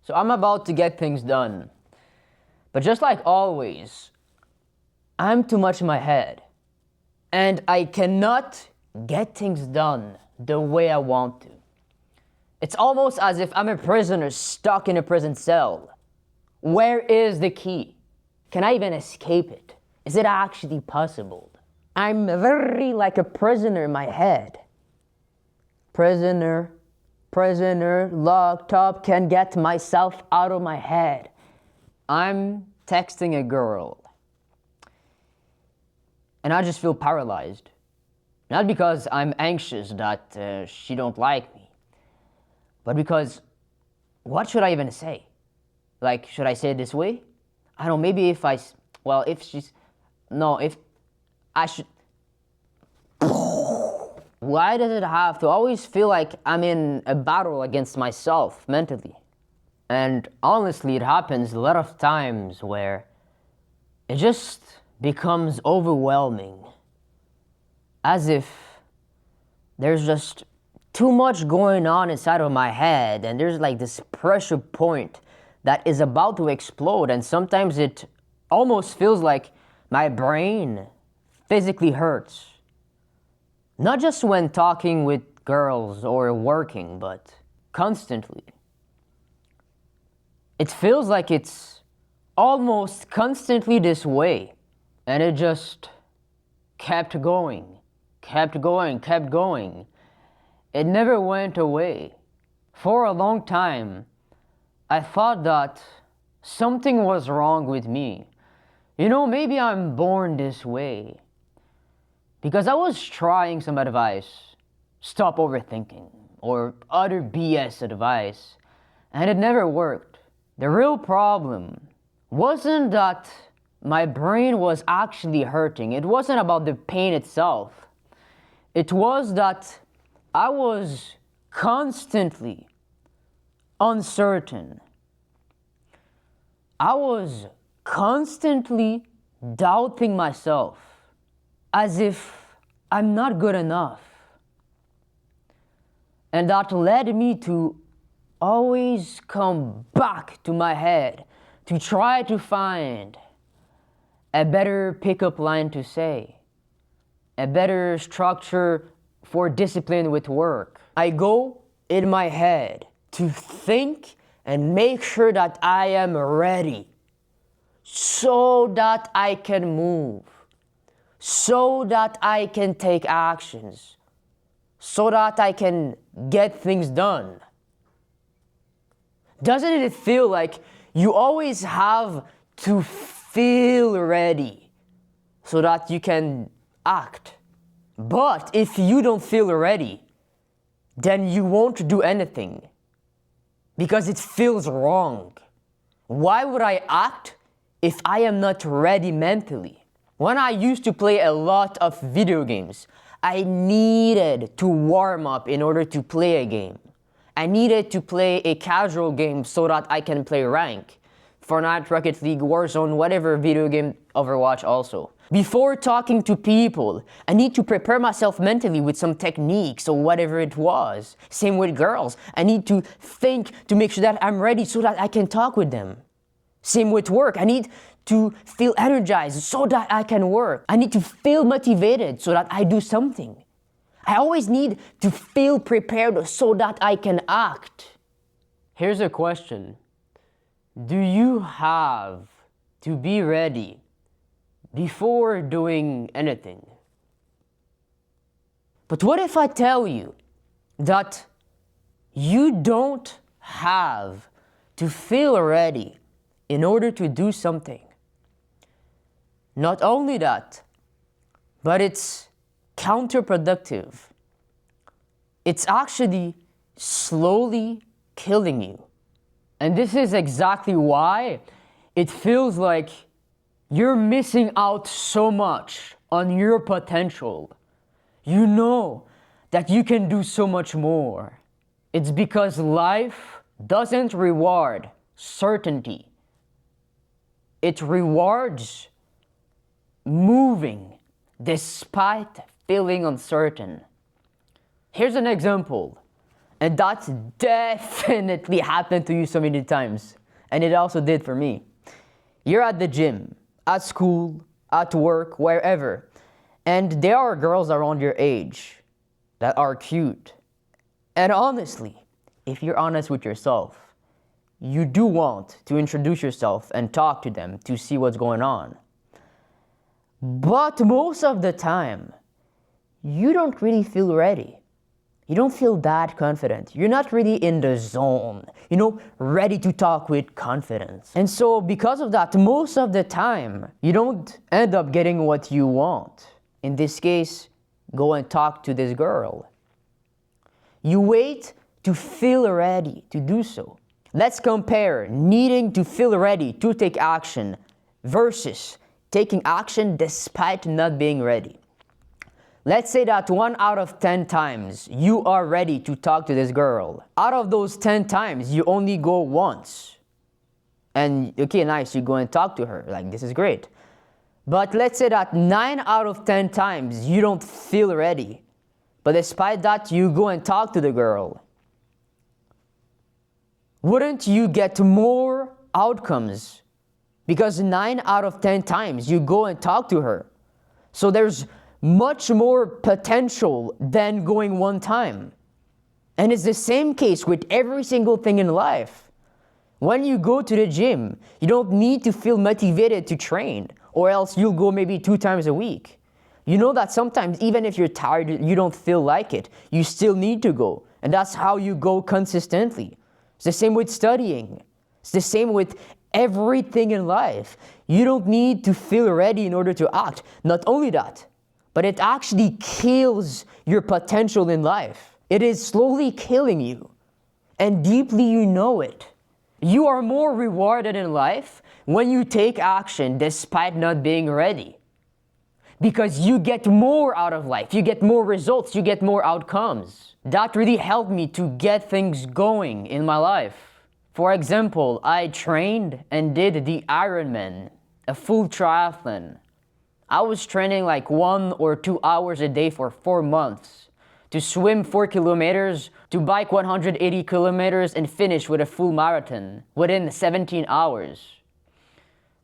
So I'm about to get things done. But just like always, I'm too much in my head. And I cannot get things done the way I want to. It's almost as if I'm a prisoner stuck in a prison cell. Where is the key? Can I even escape it? Is it actually possible? I'm very like a prisoner in my head. Prisoner, locked up, can't get myself out of my head. I'm texting a girl. And I just feel paralyzed. Not because I'm anxious that she don't like me, but because what should I even say? Like, should I say it this way? I don't know, maybe if I should. Why does it have to always feel like I'm in a battle against myself mentally? And honestly, it happens a lot of times where it just becomes overwhelming. As if there's just too much going on inside of my head, and there's like this pressure point that is about to explode, and sometimes it almost feels like my brain physically hurts. Not just when talking with girls or working, but constantly. It feels like it's almost constantly this way, and it just kept going. It never went away. For a long time, I thought that something was wrong with me. Maybe I'm born this way. Because I was trying some advice, stop overthinking, or other BS advice, and it never worked. The real problem wasn't that my brain was actually hurting. It wasn't about the pain itself. It was that I was constantly uncertain. I was constantly doubting myself, as if I'm not good enough. And that led me to always come back to my head to try to find a better pickup line to say, a better structure for discipline with work. I go in my head to think and make sure that I am ready so that I can move, so that I can take actions, so that I can get things done. Doesn't it feel like you always have to feel ready so that you can act? But if you don't feel ready, then you won't do anything because it feels wrong. Why would I act if I am not ready mentally? When I used to play a lot of video games, I needed to warm up in order to play a game. I needed to play a casual game so that I can play rank. Fortnite, Rocket League, Warzone, whatever video game, Overwatch also. Before talking to people, I need to prepare myself mentally with some techniques or whatever it was. Same with girls. I need to think to make sure that I'm ready so that I can talk with them. Same with work. I need to feel energized so that I can work. I need to feel motivated so that I do something. I always need to feel prepared so that I can act. Here's a question. Do you have to be ready before doing anything? But what if I tell you that you don't have to feel ready in order to do something? Not only that, but it's counterproductive. It's actually slowly killing you. And this is exactly why it feels like you're missing out so much on your potential. You know that you can do so much more. It's because life doesn't reward certainty. It rewards moving despite feeling uncertain. Here's an example. And that's definitely happened to you so many times. And it also did for me. You're at the gym, at school, at work, wherever. And there are girls around your age that are cute. And honestly, if you're honest with yourself, you do want to introduce yourself and talk to them to see what's going on. But most of the time, you don't really feel ready. You don't feel that confident. You're not really in the zone, ready to talk with confidence. And so because of that, most of the time, you don't end up getting what you want. In this case, go and talk to this girl. You wait to feel ready to do so. Let's compare needing to feel ready to take action versus taking action despite not being ready. Let's say that 1 out of 10 times you are ready to talk to this girl. Out of those 10 times, you only go once. And okay, nice, you go and talk to her. Like, this is great. But let's say that 9 out of 10 times you don't feel ready. But despite that, you go and talk to the girl. Wouldn't you get more outcomes? Because 9 out of 10 times you go and talk to her. So there's much more potential than going one time. And it's the same case with every single thing in life. When you go to the gym, you don't need to feel motivated to train, or else you'll go maybe 2 times a week. You know that sometimes, even if you're tired, you don't feel like it, you still need to go. And that's how you go consistently. It's the same with studying. It's the same with everything in life. You don't need to feel ready in order to act. Not only that, but it actually kills your potential in life. It is slowly killing you. And deeply you know it. You are more rewarded in life when you take action despite not being ready. Because you get more out of life. You get more results. You get more outcomes. That really helped me to get things going in my life. For example, I trained and did the Ironman, a full triathlon. I was training like 1 or 2 hours a day for 4 months to swim 4 kilometers, to bike 180 kilometers, and finish with a full marathon within 17 hours.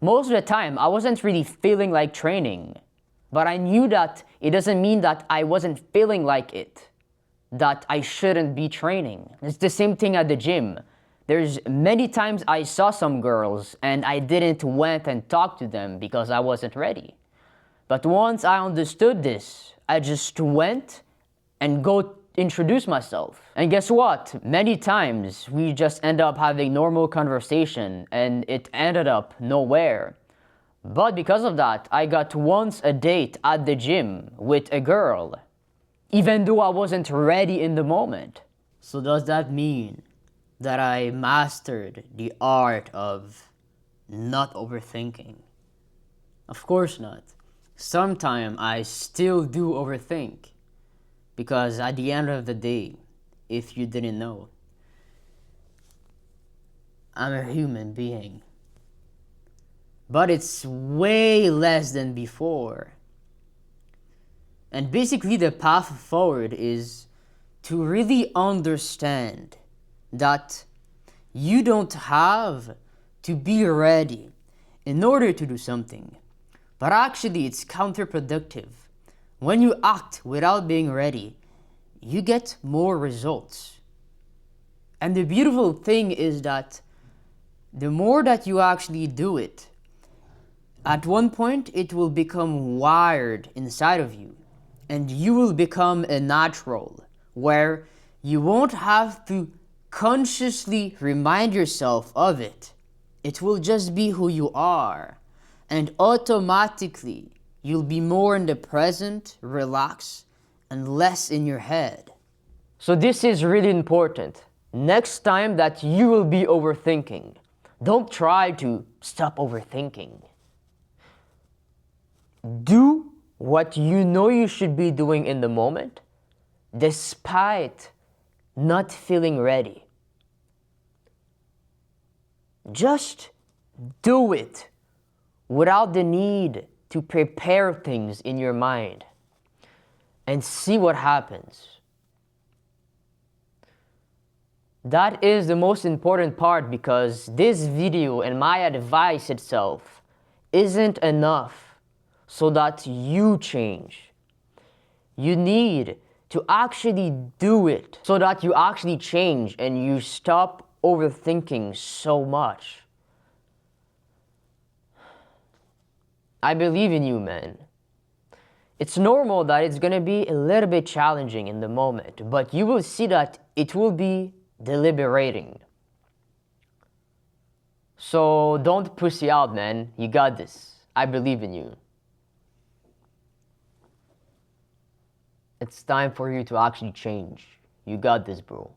Most of the time, I wasn't really feeling like training, but I knew that it doesn't mean that I wasn't feeling like it, that I shouldn't be training. It's the same thing at the gym. There's many times I saw some girls and I didn't went and talk to them because I wasn't ready. But once I understood this, I just went and go introduce myself. And guess what? Many times we just end up having normal conversation and it ended up nowhere. But because of that, I got once a date at the gym with a girl, even though I wasn't ready in the moment. So does that mean that I mastered the art of not overthinking? Of course not. Sometimes I still do overthink, because at the end of the day, if you didn't know, I'm a human being. But it's way less than before. And basically the path forward is to really understand that you don't have to be ready in order to do something. But actually it's counterproductive. When you act without being ready, you get more results. And the beautiful thing is that the more that you actually do it, at one point it will become wired inside of you, and you will become a natural, where you won't have to consciously remind yourself of it. It will just be who you are, and automatically you'll be more in the present, relaxed, and less in your head. So this is really important. Next time that you will be overthinking, don't try to stop overthinking. Do what you know you should be doing in the moment, despite not feeling ready. Just do it without the need to prepare things in your mind, and see what happens. That is the most important part, because this video and my advice itself isn't enough so that you change. You need to actually do it so that you actually change and you stop overthinking so much. I believe in you, man. It's normal that it's gonna be a little bit challenging in the moment, but you will see that it will be deliberating. So don't pussy out, man. You got this. I believe in you. It's time for you to actually change. You got this, bro.